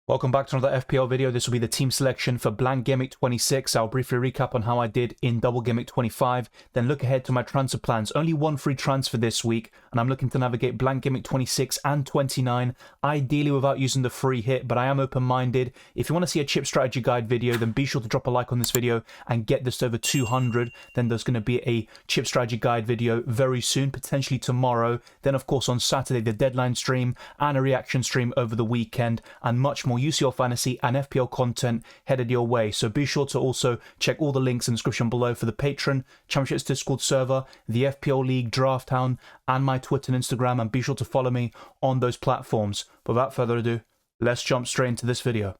Welcome back to another FPL video. This will be the team selection for Blank Gameweek 26. I'll briefly recap on how I did in Double Gameweek 25, then look ahead to my transfer plans. Only one free transfer this week, and I'm looking to navigate Blank Gameweek 26 and 29, ideally without using the free hit, but I am open-minded. If you want to see a chip strategy guide video, then be sure to drop a like on this video and get this to over 200. Then there's going to be a chip strategy guide video very soon, potentially tomorrow. Then, of course, on Saturday, the deadline stream and a reaction stream over the weekend, and much more UCL fantasy and FPL content headed your way. So be sure to also check all the links in the description below for the Patreon, Championships Discord server, the FPL League, Drafthound, and my Twitter and Instagram, and be sure to follow me on those platforms. But without further ado, let's jump straight into this video.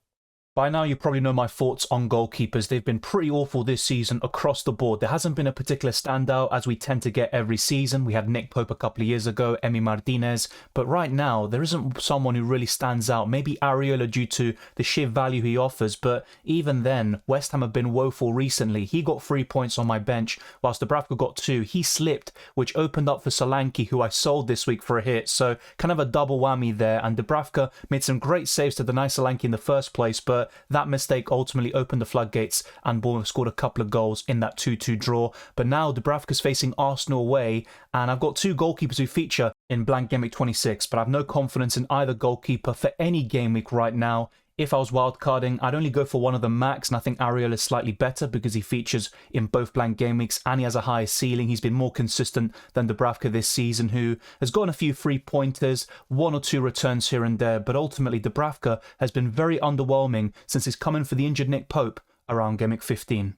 By now, you probably know my thoughts on goalkeepers. They've been pretty awful this season across the board. There hasn't been a particular standout, as we tend to get every season. We had Nick Pope a couple of years ago, Emi Martinez. But right now, there isn't someone who really stands out. Maybe Areola due to the sheer value he offers. But even then, West Ham have been woeful recently. He got 3 points on my bench, whilst Dubravka got 2. He slipped, which opened up for Solanke, who I sold this week for a hit. So kind of a double whammy there. And Dubravka made some great saves to deny Solanke in the first place, but that mistake ultimately opened the floodgates and Bournemouth scored a couple of goals in that 2-2 draw. But now Dubravka's facing Arsenal away, and I've got two goalkeepers who feature in Blank Gameweek 26, but I've no confidence in either goalkeeper for any game week right now. If I was wildcarding, I'd only go for one of them max, and I think Areola is slightly better because he features in both Blank Gameweeks and he has a higher ceiling. He's been more consistent than Dubravka this season, who has gotten a few free pointers, 1 or 2 returns here and there, but ultimately Dubravka has been very underwhelming since he's come in for the injured Nick Pope around Gameweek 15.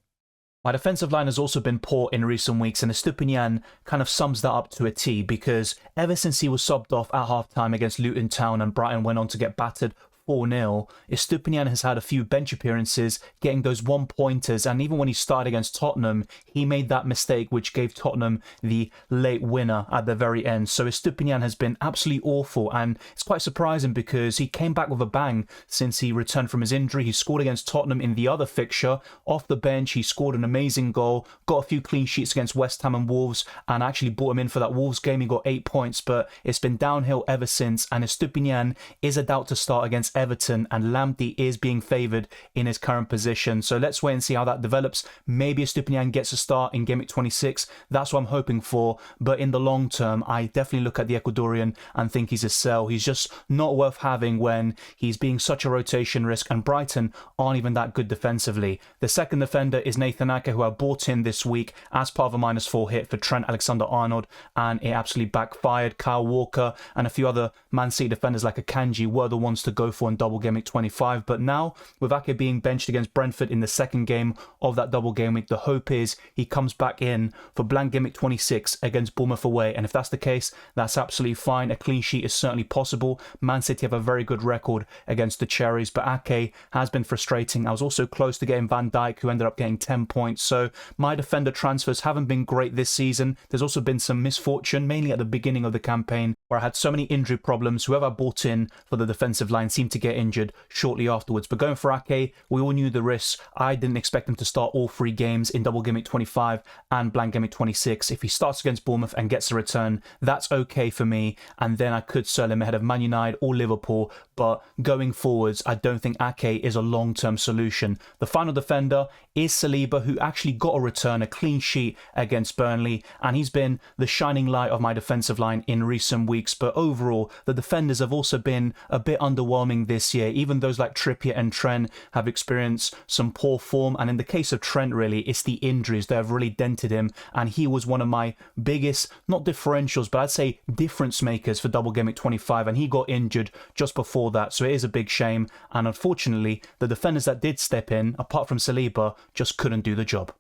My defensive line has also been poor in recent weeks, and Estupiñán kind of sums that up to a T, because ever since he was subbed off at half-time against Luton Town and Brighton went on to get battered 4-0, Estupiñán has had a few bench appearances, getting those 1-pointers, and even when he started against Tottenham, he made that mistake which gave Tottenham the late winner at the very end. So Estupiñán has been absolutely awful, and it's quite surprising because he came back with a bang since he returned from his injury. He scored against Tottenham in the other fixture. Off the bench, he scored an amazing goal, got a few clean sheets against West Ham and Wolves, and actually brought him in for that Wolves game. He got 8 points, but it's been downhill ever since, and Estupiñán is a doubt to start against Everton, and Lamptey is being favoured in his current position. So let's wait and see how that develops. Maybe Estupiñán gets a start in Gameweek 26. That's what I'm hoping for. But in the long term, I definitely look at the Ecuadorian and think he's a sell. He's just not worth having when he's being such a rotation risk, and Brighton aren't even that good defensively. The second defender is Nathan Ake, who I bought in this week as part of a -4 hit for Trent Alexander-Arnold, and it absolutely backfired. Kyle Walker and a few other Man City defenders like Akanji were the ones to go for in Double Gameweek 25, but now with Ake being benched against Brentford in the second game of that Double Gameweek, the hope is he comes back in for Blank Gameweek 26 against Bournemouth away, and if that's the case, that's absolutely fine. A clean sheet is certainly possible. Man City have a very good record against the Cherries, but Ake has been frustrating. I was also close to getting Van Dijk, who ended up getting 10 points, so my defender transfers haven't been great this season. There's also been some misfortune, mainly at the beginning of the campaign, where I had so many injury problems. Whoever I bought in for the defensive line seemed to get injured shortly afterwards. But going for Ake, we all knew the risks. I didn't expect him to start all 3 games in Double Gameweek 25 and Blank Gameweek 26. If he starts against Bournemouth and gets a return, that's okay for me, and then I could sell him ahead of Man United or Liverpool. But going forwards, I don't think Ake is a long-term solution. The final defender is Saliba, who actually got a return, a clean sheet against Burnley, and he's been the shining light of my defensive line in recent weeks. But overall, the defenders have also been a bit underwhelming this year. Even those like Trippier and Trent have experienced some poor form, and in the case of Trent, really, it's the injuries that have really dented him, and he was one of my biggest, not differentials, but I'd say difference makers for Double Gameweek 25, and he got injured just before that, so it is a big shame, and unfortunately, the defenders that did step in, apart from Saliba, just couldn't do the job.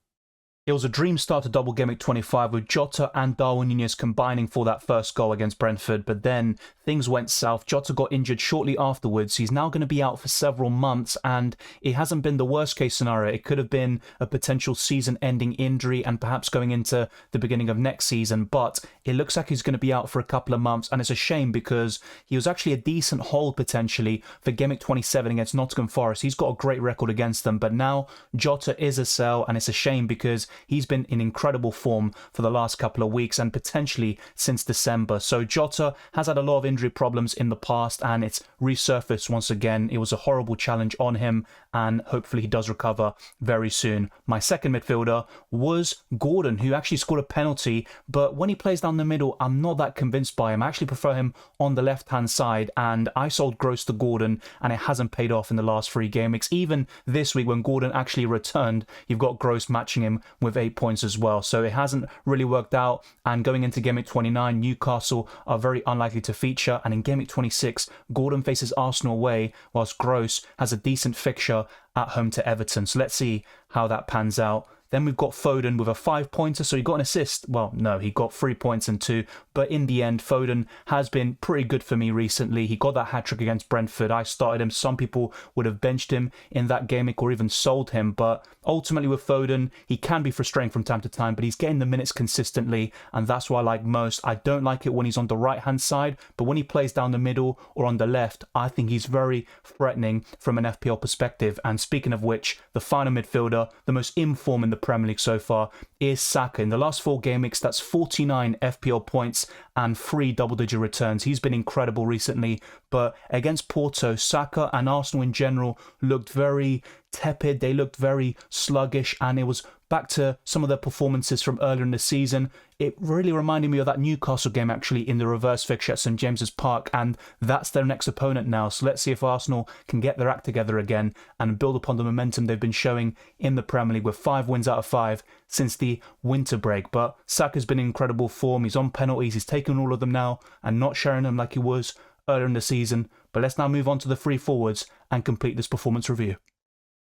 It was a dream start to Double Gameweek 25 with Jota and Darwin Núñez combining for that first goal against Brentford, but then things went south. Jota got injured shortly afterwards. He's now going to be out for several months, and it hasn't been the worst case scenario. It could have been a potential season-ending injury and perhaps going into the beginning of next season, but it looks like he's going to be out for a couple of months, and it's a shame because he was actually a decent hold potentially for Gameweek 27 against Nottingham Forest. He's got a great record against them, but now Jota is a sell, and it's a shame because he's been in incredible form for the last couple of weeks and potentially since December. So Jota has had a lot of injury problems in the past and it's resurfaced once again. It was a horrible challenge on him and hopefully he does recover very soon. My second midfielder was Gordon, who actually scored a penalty, but when he plays down the middle, I'm not that convinced by him. I actually prefer him on the left-hand side, and I sold Gross to Gordon, and it hasn't paid off in the last 3 game weeks. Even this week, when Gordon actually returned, you've got Gross matching him with 8 points as well. So it hasn't really worked out, and going into Game Week 29, Newcastle are very unlikely to feature, and in Game Week 26, Gordon faces Arsenal away, whilst Gross has a decent fixture at home to Everton. So let's see how that pans out. Then we've got Foden with a 5-pointer, so he got an assist. Well, no, he got 3 points and 2. But in the end, Foden has been pretty good for me recently. He got that hat-trick against Brentford. I started him. Some people would have benched him in that game week or even sold him. But ultimately with Foden, he can be frustrating from time to time, but he's getting the minutes consistently, and that's what I like most. I don't like it when he's on the right-hand side, but when he plays down the middle or on the left, I think he's very threatening from an FPL perspective. And speaking of which, the final midfielder, the most in form in the Premier League so far, is Saka. In the last 4 game weeks, that's 49 FPL points and 3 double-digit returns. He's been incredible recently, but against Porto, Saka and Arsenal in general looked very tepid. They looked very sluggish, and it was back to some of their performances from earlier in the season. It really reminded me of that Newcastle game actually in the reverse fixture at St James's Park, and that's their next opponent now. So let's see if Arsenal can get their act together again and build upon the momentum they've been showing in the Premier League with 5 wins out of 5 since the winter break. But Saka's been in incredible form. He's on penalties. He's taken all of them now and not sharing them like he was earlier in the season. But let's now move on to the 3 forwards and complete this performance review.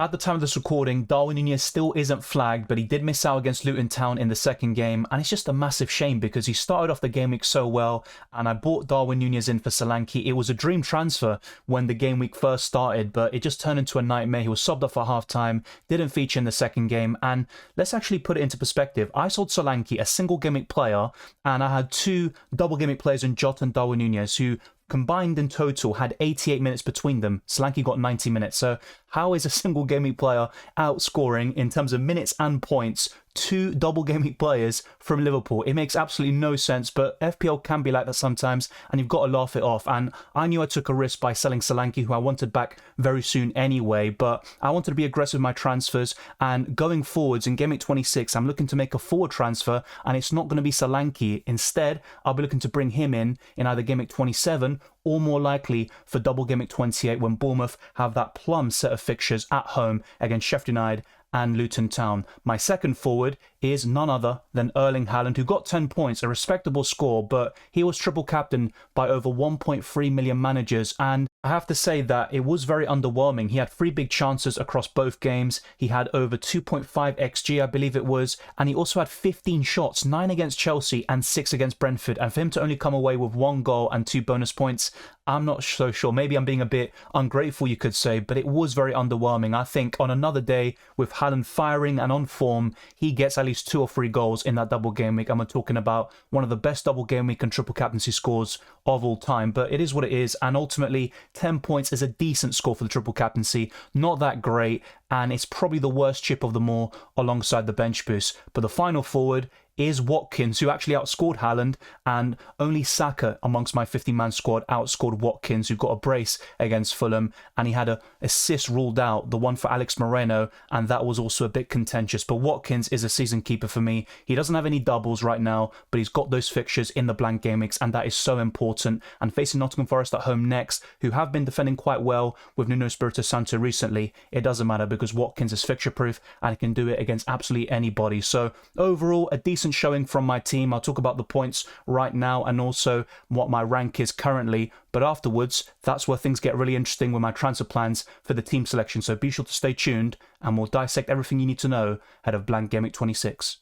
At the time of this recording, Darwin Núñez still isn't flagged, but he did miss out against Luton Town in the second game, and it's just a massive shame because he started off the game week so well, and I bought Darwin Núñez in for Solanke. It was a dream transfer when the game week first started, but it just turned into a nightmare. He was subbed off at half-time, didn't feature in the second game, and let's actually put it into perspective. I sold Solanke, a single game week player, and I had 2 double game week players in Jota and Darwin Núñez, who combined in total had 88 minutes between them. Solanke got 90 minutes. So how is a single game week player outscoring in terms of minutes and points 2 double game week players from Liverpool? It makes absolutely no sense, but FPL can be like that sometimes, and you've got to laugh it off. And I knew I took a risk by selling Solanke, who I wanted back very soon anyway, but I wanted to be aggressive with my transfers, and going forwards in Game Week 26, I'm looking to make a forward transfer, and it's not going to be Solanke. Instead, I'll be looking to bring him in either Game Week 27 or more likely for double Game Week 28 when Bournemouth have that plum set of fixtures at home against Sheffield United and Luton Town. My second forward is none other than Erling Haaland, who got 10 points, a respectable score, but he was triple captained by over 1.3 million managers, and I have to say that it was very underwhelming. He had 3 big chances across both games. He had over 2.5 XG, I believe it was, and he also had 15 shots, 9 against Chelsea and 6 against Brentford, and for him to only come away with 1 goal and 2 bonus points, I'm not so sure. Maybe I'm being a bit ungrateful, you could say, but it was very underwhelming. I think on another day, with Haaland firing and on form, he gets at least 2 or 3 goals in that double game week. I'm talking about one of the best double game week and triple captaincy scores of all time, but it is what it is, and ultimately 10 points is a decent score for the triple captaincy. Not that great, and it's probably the worst chip of them all alongside the bench boost. But the final forward is Watkins, who actually outscored Haaland, and only Saka amongst my 50-man squad outscored Watkins, who got a brace against Fulham, and he had an assist ruled out, the one for Alex Moreno, and that was also a bit contentious. But Watkins is a season keeper for me. He doesn't have any doubles right now, but he's got those fixtures in the blank game weeks, and that is so important. And facing Nottingham Forest at home next, who have been defending quite well with Nuno Espirito Santo recently, it doesn't matter because Watkins is fixture proof and he can do it against absolutely anybody. So overall, a decent showing from my team. I'll talk about the points right now and also what my rank is currently, but afterwards that's where things get really interesting with my transfer plans for the team selection. So be sure to stay tuned and we'll dissect everything you need to know ahead of Blank Gameweek 26.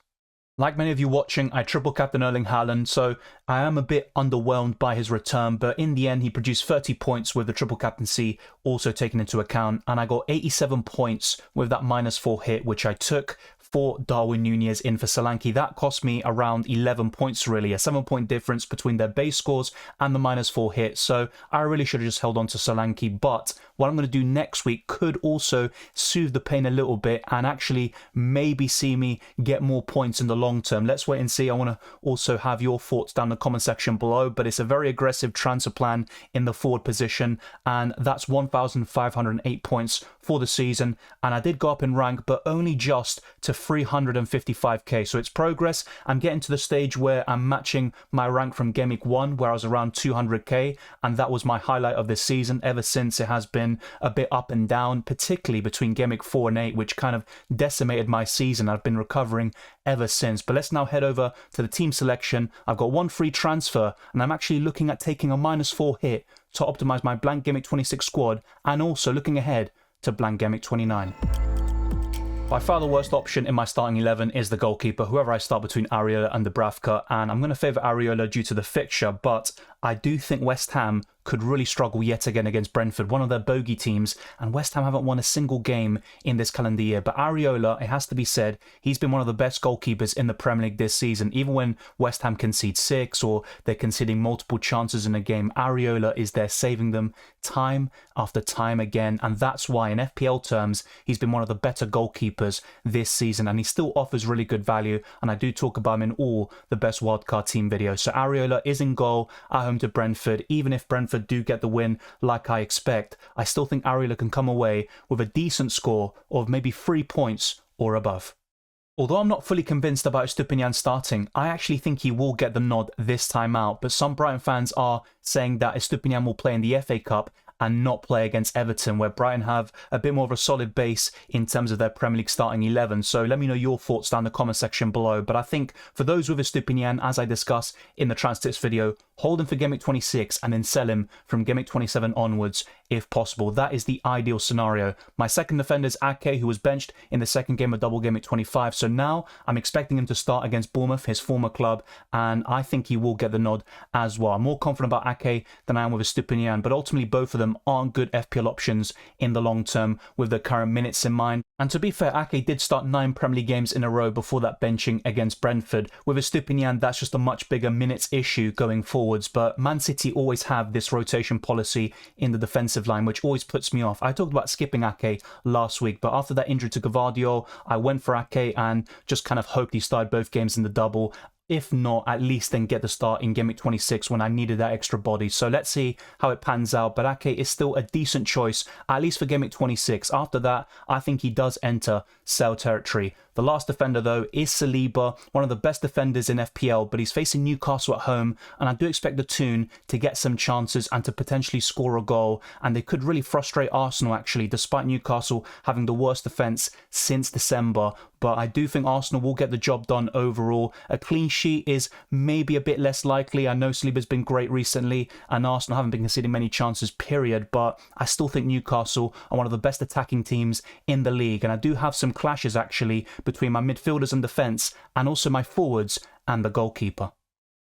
Like many of you watching, I triple captain Erling Haaland, so I am a bit underwhelmed by his return, but in the end he produced 30 points with the triple captaincy also taken into account, and I got 87 points with that -4 hit, which I took. for Darwin Núñez in for Solanke. That cost me around 11 points really, a 7-point difference between their base scores and the -4 hit. So I really should have just held on to Solanke, but what I'm going to do next week could also soothe the pain a little bit and actually maybe see me get more points in the long term. Let's wait and see. I want to also have your thoughts down in the comment section below, but it's a very aggressive transfer plan in the forward position, and that's 1,508 points for the season. And I did go up in rank, but only just to 355k. So it's progress. I'm getting to the stage where I'm matching my rank from Game Week 1, where I was around 200k, and that was my highlight of this season. Ever since, it has been a bit up and down, particularly between Game Week 4 and 8, which kind of decimated my season. I've been recovering ever since. But let's now head over to the team selection. I've got one free transfer, and I'm actually looking at taking a -4 hit to optimize my Blank Gameweek 26 squad, and also looking ahead to Blank Gameweek 29. By far the worst option in my starting 11 is the goalkeeper, whoever I start between Areola and Dubravka, and I'm going to favour Areola due to the fixture, but I do think West Ham could really struggle yet again against Brentford, one of their bogey teams, and West Ham haven't won a single game in this calendar year. But Areola, it has to be said, he's been one of the best goalkeepers in the Premier League this season. Even when West Ham concede 6 or they're conceding multiple chances in a game, Areola is there saving them time after time again, and that's why in FPL terms he's been one of the better goalkeepers this season, and he still offers really good value, and I do talk about him in all the best wildcard team videos. So Areola is in goal at home to Brentford. Even if Brentford do get the win like I expect, I still think Areola can come away with a decent score of maybe 3 points or above. Although I'm not fully convinced about Estupiñán starting, I actually think he will get the nod this time out, but some Brighton fans are saying that Estupiñán will play in the FA Cup and not play against Everton, where Brighton have a bit more of a solid base in terms of their Premier League starting 11. So let me know your thoughts down in the comment section below. But I think for those with Estupiñán, as I discussed in the transfer tips video, hold him for Game Week 26 and then sell him from Game Week 27 onwards if possible. That is the ideal scenario. My second defender is Ake, who was benched in the second game of Double Gameweek 25. So now I'm expecting him to start against Bournemouth, his former club, and I think he will get the nod as well. I'm more confident about Ake than I am with Estupiñán, but ultimately both of them aren't good FPL options in the long term with the current minutes in mind. And to be fair, Ake did start 9 Premier League games in a row before that benching against Brentford. With Estupiñán, that's just a much bigger minutes issue going forwards, but Man City always have this rotation policy in the defensive line, which always puts me off. I talked about skipping Ake last week, but after that injury to Gvardiol, I went for Ake and just kind of hoped he started both games in the double. If not, at least then get the start in Game Week 26 when I needed that extra body. So let's see how it pans out. But Ake is still a decent choice, at least for Game Week 26. After that, I think he does enter sell territory. The last defender, though, is Saliba, one of the best defenders in FPL, but he's facing Newcastle at home, and I do expect the Toon to get some chances and to potentially score a goal, and they could really frustrate Arsenal, actually, despite Newcastle having the worst defence since December. But I do think Arsenal will get the job done overall. A clean sheet is maybe a bit less likely. I know Saliba's been great recently, and Arsenal haven't been conceding many chances, period, but I still think Newcastle are one of the best attacking teams in the league, and I do have some clashes, actually, between my midfielders and defence, and also my forwards and the goalkeeper.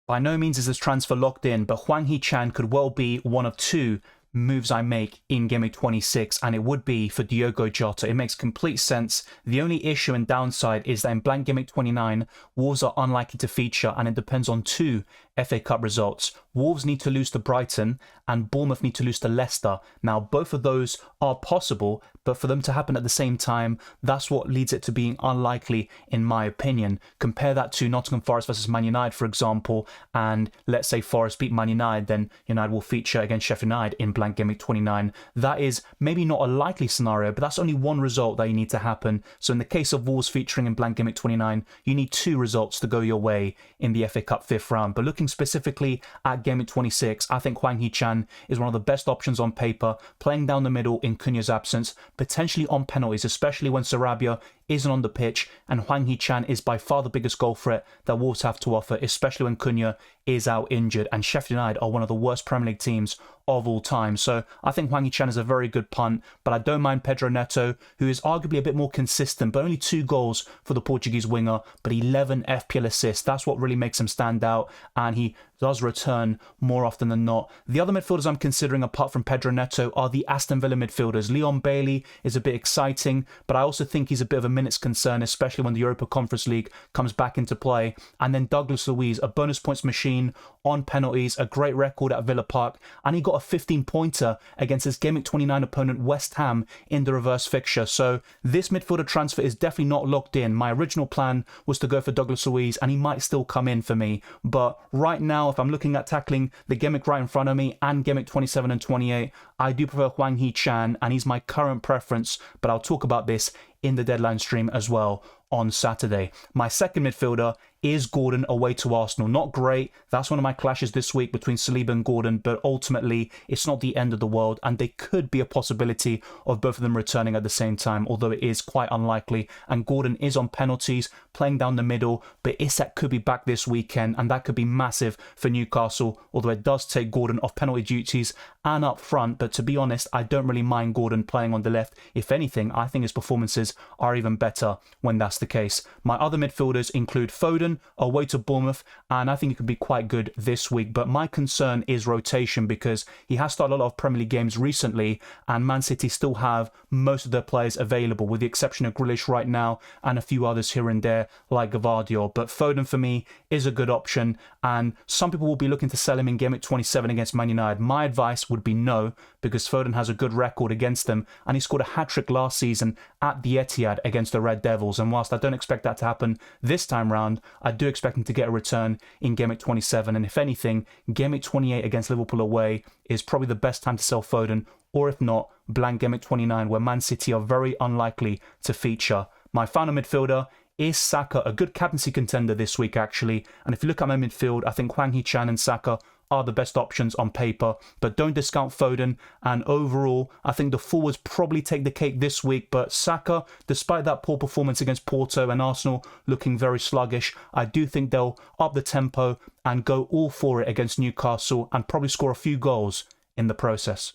By no means is this transfer locked in, but Hwang Hee-chan could well be one of 2 moves I make in Game Week 26, and it would be for Diogo Jota. It makes complete sense. The only issue and downside is that in Blank Game Week 29, Wolves are unlikely to feature, and it depends on 2 FA Cup results. Wolves need to lose to Brighton and Bournemouth need to lose to Leicester. Now, both of those are possible, but for them to happen at the same time, that's what leads it to being unlikely, in my opinion. Compare that to Nottingham Forest versus Man United, for example, and let's say Forest beat Man United, then United will feature against Sheffield United in Blank Game Week 29. That is maybe not a likely scenario, but that's only one result that you need to happen. So in the case of Wolves featuring in Blank Game Week 29, you need 2 results to go your way in the FA Cup 5th round. But looking specifically at Game Week 26, I think Hwang Hee-chan is one of the best options on paper, playing down the middle in Cunha's absence, potentially on penalties, especially when Sarabia isn't on the pitch, and Hwang Hee-chan is by far the biggest goal threat that Wolves have to offer, especially when Cunha is out injured, and Sheffield United are one of the worst Premier League teams of all time. So I think Hwang Hee-chan is a very good punt, but I don't mind Pedro Neto, who is arguably a bit more consistent, but only 2 goals for the Portuguese winger, but 11 FPL assists. That's what really makes him stand out, and he does return more often than not. The other midfielders I'm considering apart from Pedro Neto are the Aston Villa midfielders. Leon Bailey is a bit exciting, but I also think he's a bit of a minutes concern, especially when the Europa Conference League comes back into play. And then Douglas Luiz, a bonus points machine on penalties, a great record at Villa Park, and he got a 15-pointer against his Game Week 29 opponent West Ham in the reverse fixture. So this midfielder transfer is definitely not locked in. My original plan was to go for Douglas Luiz, and he might still come in for me. But right now, if I'm looking at tackling the Game Week right in front of me and Game Week 27 and 28, I do prefer Hwang Hee-chan, and he's my current preference, but I'll talk about this in the deadline stream as well on Saturday. My second midfielder is Gordon away to Arsenal. Not great. That's one of my clashes this week between Saliba and Gordon, but ultimately it's not the end of the world, and there could be a possibility of both of them returning at the same time, although it is quite unlikely. And Gordon is on penalties, playing down the middle, but Isak could be back this weekend, and that could be massive for Newcastle, although it does take Gordon off penalty duties and up front. But to be honest, I don't really mind Gordon playing on the left. If anything, I think his performances are even better when that's the case. My other midfielders include Foden away to Bournemouth, and I think he could be quite good this week, but my concern is rotation because he has started a lot of Premier League games recently, and Man City still have most of their players available with the exception of Grealish right now and a few others here and there like Gvardiol. But Foden for me is a good option, and some people will be looking to sell him in Game Week 27 against Man United. My advice would be no, because Foden has a good record against them, and he scored a hat-trick last season at the Etihad against the Red Devils, and whilst I don't expect that to happen this time round, I do expect him to get a return in Game Week 27, and if anything, Game Week 28 against Liverpool away is probably the best time to sell Foden, or if not, blank Game Week 29, where Man City are very unlikely to feature. My final midfielder is Saka, a good captaincy contender this week actually, and if you look at my midfield, I think Hwang Hee-chan and Saka are the best options on paper, but don't discount Foden. And overall, I think the forwards probably take the cake this week, but Saka, despite that poor performance against Porto and Arsenal looking very sluggish, I do think they'll up the tempo and go all for it against Newcastle and probably score a few goals in the process.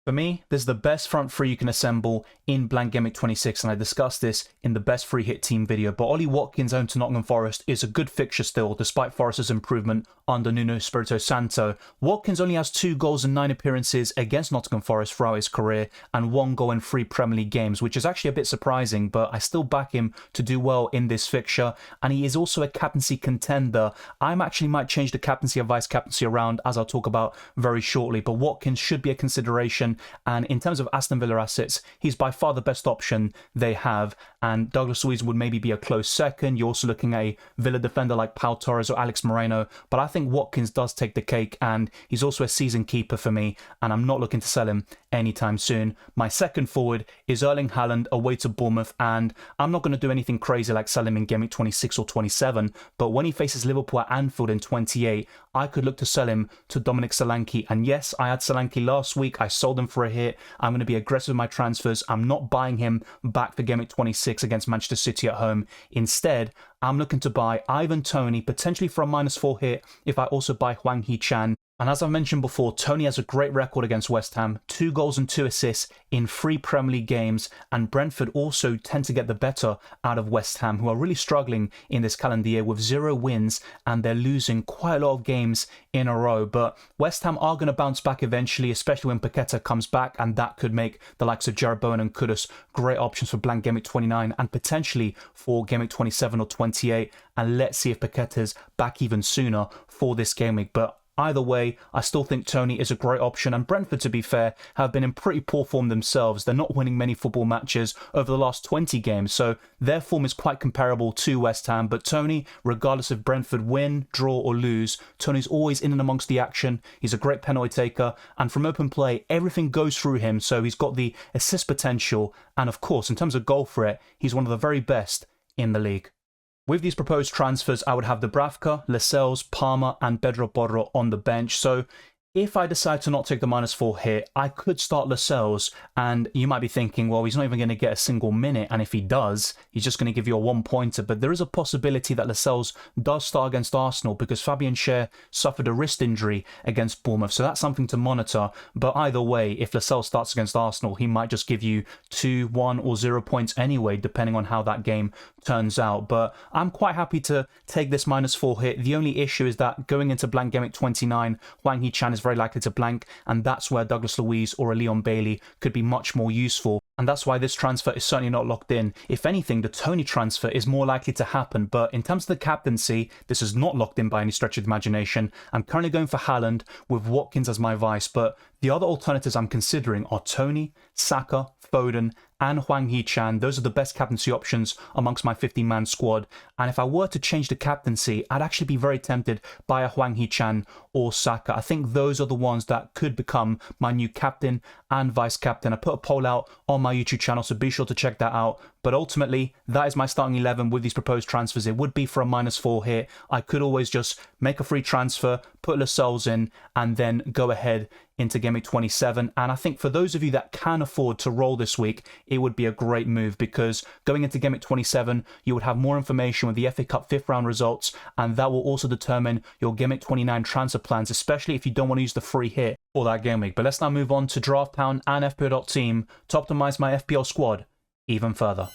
For me, this is the best front three you can assemble in Blank Gameweek 26, and I discussed this in the best free hit team video. But Ollie Watkins owned to Nottingham Forest is a good fixture still, despite Forest's improvement under Nuno Espirito Santo. Watkins only has 2 goals in 9 appearances against Nottingham Forest throughout his career, and 1 goal in 3 Premier League games, which is actually a bit surprising, but I still back him to do well in this fixture, and he is also a captaincy contender. I actually might change the captaincy and vice captaincy around, as I'll talk about very shortly, but Watkins should be a consideration. And in terms of Aston Villa assets, he's by far the best option they have, and Douglas Luiz would maybe be a close second. You're also looking at a Villa defender like Pau Torres or Alex Moreno, but I think Watkins does take the cake, and he's also a season keeper for me, and I'm not looking to sell him anytime soon. My second forward is Erling Haaland away to Bournemouth, and I'm not going to do anything crazy like sell him in Game Week 26 or 27, but when he faces Liverpool at Anfield in 28, I could look to sell him to Dominic Solanke. And yes, I had Solanke last week. I sold him for a hit. I'm going to be aggressive with my transfers. I'm not buying him back for Game Week 26 against Manchester City at home. Instead, I'm looking to buy Ivan Toney, potentially for a -4 hit if I also buy Hwang Hee-chan. And as I mentioned before, Toney has a great record against West Ham, 2 goals and 2 assists in 3 Premier League games, and Brentford also tend to get the better out of West Ham, who are really struggling in this calendar year with 0 wins, and they're losing quite a lot of games in a row. But West Ham are going to bounce back eventually, especially when Paqueta comes back, and that could make the likes of Jared Bowen and Kudus great options for blank Game Week 29 and potentially for Game Week 27 or 28. And let's see if Paqueta's back even sooner for this game week. But either way, I still think Toney is a great option, and Brentford, to be fair, have been in pretty poor form themselves. They're not winning many football matches over the last 20 games, so their form is quite comparable to West Ham. But Toney, regardless if Brentford win, draw or lose, Toney's always in and amongst the action. He's a great penalty taker, and from open play, everything goes through him, so he's got the assist potential, and of course, in terms of goal threat, he's one of the very best in the league. With these proposed transfers, I would have Dubravka, Lascelles, Palmer and Pedro Porro on the bench. So if I decide to not take the -4 hit, I could start Lascelles, and you might be thinking, well, he's not even going to get a single minute, and if he does, he's just going to give you a 1-pointer. But there is a possibility that Lascelles does start against Arsenal, because Fabian Schär suffered a wrist injury against Bournemouth, so that's something to monitor. But either way, if Lascelles starts against Arsenal, he might just give you 2, 1 or 0 points anyway, depending on how that game turns out. But I'm quite happy to take this -4 hit. The only issue is that going into Blank Gameweek 29, Hwang Hee-chan is very likely to blank, and that's where Douglas Luiz or a Leon Bailey could be much more useful. And that's why this transfer is certainly not locked in. If anything, the Tony transfer is more likely to happen. But in terms of the captaincy, this is not locked in by any stretch of the imagination. I'm currently going for Haaland with Watkins as my vice, but the other alternatives I'm considering are Tony, Saka, Foden, and Hwang Hee-chan. Those are the best captaincy options amongst my 50-man squad. And if I were to change the captaincy, I'd actually be very tempted by a Hwang Hee-chan or Saka. I think those are the ones that could become my new captain and vice captain. I put a poll out on my YouTube channel, so be sure to check that out. But ultimately, that is my starting 11 with these proposed transfers. It would be for a -4 hit. I could always just make a free transfer, put Lascelles in, and then go ahead into Gameweek 27. And I think for those of you that can afford to roll this week, it would be a great move, because going into Gameweek 27, you would have more information with the FA Cup 5th round results, and that will also determine your Gameweek 29 transfer plans, especially if you don't want to use the free hit for that game week. But let's now move on to Drafthound and fpl.team to optimize my FPL squad even further.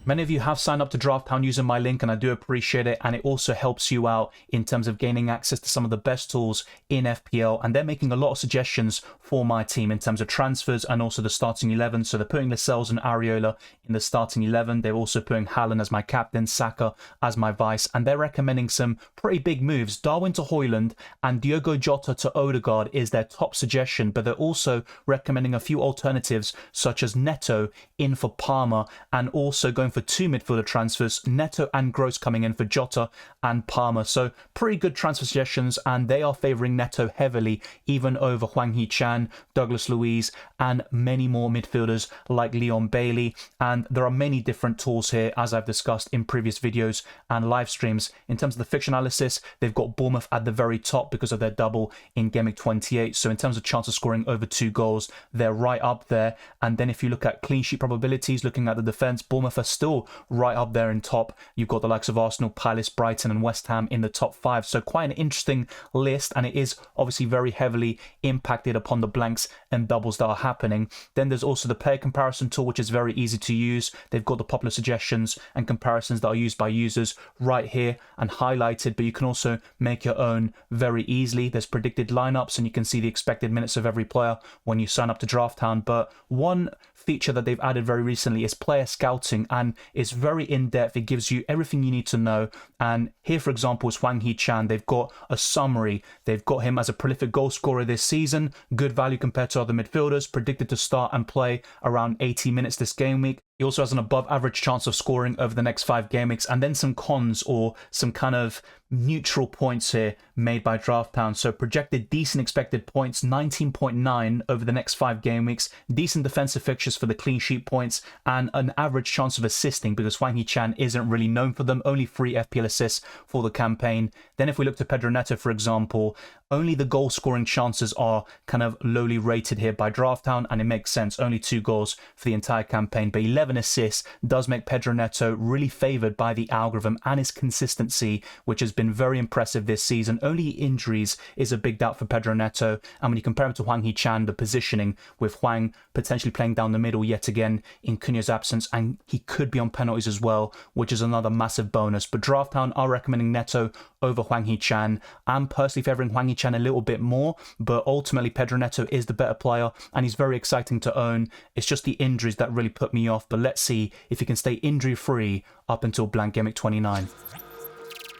Many of you have signed up to Drafthound using my link, and I do appreciate it, and it also helps you out in terms of gaining access to some of the best tools in FPL, and they're making a lot of suggestions for my team in terms of transfers and also the starting 11. So they're putting Lascelles and Areola in the starting 11. They're also putting Haaland as my captain, Saka as my vice, and they're recommending some pretty big moves. Darwin to Højlund and Diogo Jota to Odegaard is their top suggestion, but they're also recommending a few alternatives such as Neto in for Palmer, and also going for 2 midfielder transfers, Neto and Gross coming in for Jota and Palmer. So pretty good transfer suggestions, and they are favouring Neto heavily, even over Hwang Hee-chan, Douglas Luiz, and many more midfielders like Leon Bailey. And there are many different tools here, as I've discussed in previous videos and live streams. In terms of the fixture analysis, they've got Bournemouth at the very top because of their double in Gameweek 28. So in terms of chance of scoring over 2 goals, they're right up there. And then if you look at clean sheet probabilities, looking at the defence, Bournemouth are still right up there in top. You've got the likes of Arsenal, Palace, Brighton and West Ham in the top 5. So quite an interesting list, and it is obviously very heavily impacted upon the blanks and doubles that are happening. Then there's also the player comparison tool, which is very easy to use. They've got the popular suggestions and comparisons that are used by users right here and highlighted, but you can also make your own very easily. There's predicted lineups, and you can see the expected minutes of every player when you sign up to Drafthound. But one feature that they've added very recently is player scouting, and it's very in-depth. It gives you everything you need to know. And here, for example, is Hwang Hee-chan. They've got a summary. They've got him as a prolific goal scorer this season, good value compared to other midfielders, predicted to start and play around 80 minutes this game week. He also has an above average chance of scoring over the next 5 game weeks, and then some cons or some kind of neutral points here made by Drafthound. So projected decent expected points, 19.9 over the next 5 game weeks, decent defensive fixtures for the clean sheet points, and an average chance of assisting, because Hwang Hee-chan isn't really known for them, only 3 FPL assists for the campaign. Then if we look to Pedro Neto, for example, only the goal scoring chances are kind of lowly rated here by Drafthound, and it makes sense, only 2 goals for the entire campaign, but 11 assists does make Pedro Neto really favoured by the algorithm, and his consistency, which has been very impressive this season. Only injuries is a big doubt for Pedro Neto, and when you compare him to Hwang Hee-chan, the positioning with Hwang potentially playing down the middle yet again in Cunha's absence, and he could be on penalties as well, which is another massive bonus. But Drafthound are recommending Neto over Hwang Hee-chan. I'm personally favouring Hwang Hee-chan a little bit more, but ultimately Pedro Neto is the better player, and he's very exciting to own. It's just the injuries that really put me off, but let's see if he can stay injury free up until Blank Gameweek 29.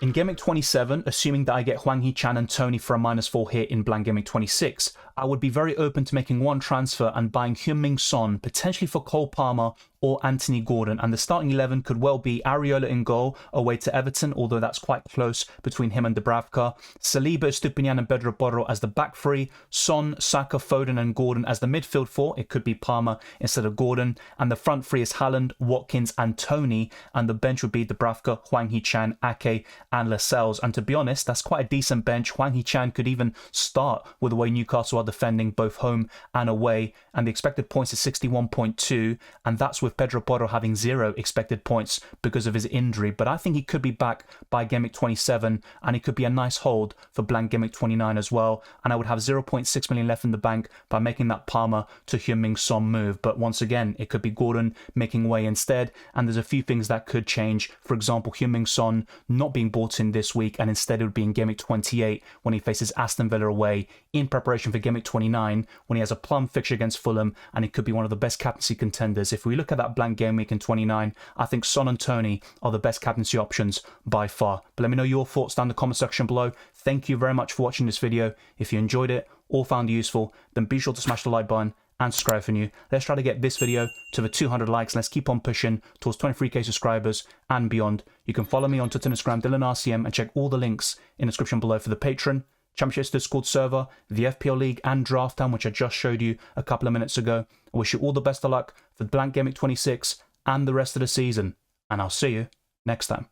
In Gameweek 27, assuming that I get Hwang Hee-chan and Tony for a -4 hit in Blank Gameweek 26, I would be very open to making one transfer and buying Heung-min Son, potentially for Cole Palmer or Anthony Gordon, and the starting 11 could well be Areola in goal away to Everton, although that's quite close between him and Dubravka, Saliba, Stupinian and Pedro Porro as the back 3, Son, Saka, Foden and Gordon as the midfield 4, it could be Palmer instead of Gordon, and the front 3 is Haaland, Watkins and Tony, and the bench would be Dubravka, Hwang Hee-chan, Ake and Lascelles. And to be honest, that's quite a decent bench. Hwang Hee-chan could even start with the way Newcastle are defending both home and away, and the expected points is 61.2, and that's with with Pedro Neto having 0 expected points because of his injury, but I think he could be back by Game Week 27, and he could be a nice hold for Blank Gameweek 29 as well, and I would have 0.6 million left in the bank by making that Palmer to Hwang move. But once again, it could be Gordon making way instead, and there's a few things that could change. For example, Hwang not being bought in this week, and instead it would be in Game Week 28 when he faces Aston Villa away in preparation for Game Week 29 when he has a plum fixture against Fulham, and he could be one of the best captaincy contenders. If we look at that Blank Game Week in 29, I think Son and Tony are the best captaincy options by far. But let me know your thoughts down in the comment section below. Thank you very much for watching this video. If you enjoyed it or found it useful, then be sure to smash the like button and subscribe for new. Let's try to get this video to the 200 likes. Let's keep on pushing towards 23k subscribers and beyond. You can follow me on Twitter and Instagram, DylanRCM, and check all the links in the description below for the Patreon, Championships Discord server, the FPL League, and Drafthound, which I just showed you a couple of minutes ago. I wish you all the best of luck for Blank Gameweek 26 and the rest of the season, and I'll see you next time.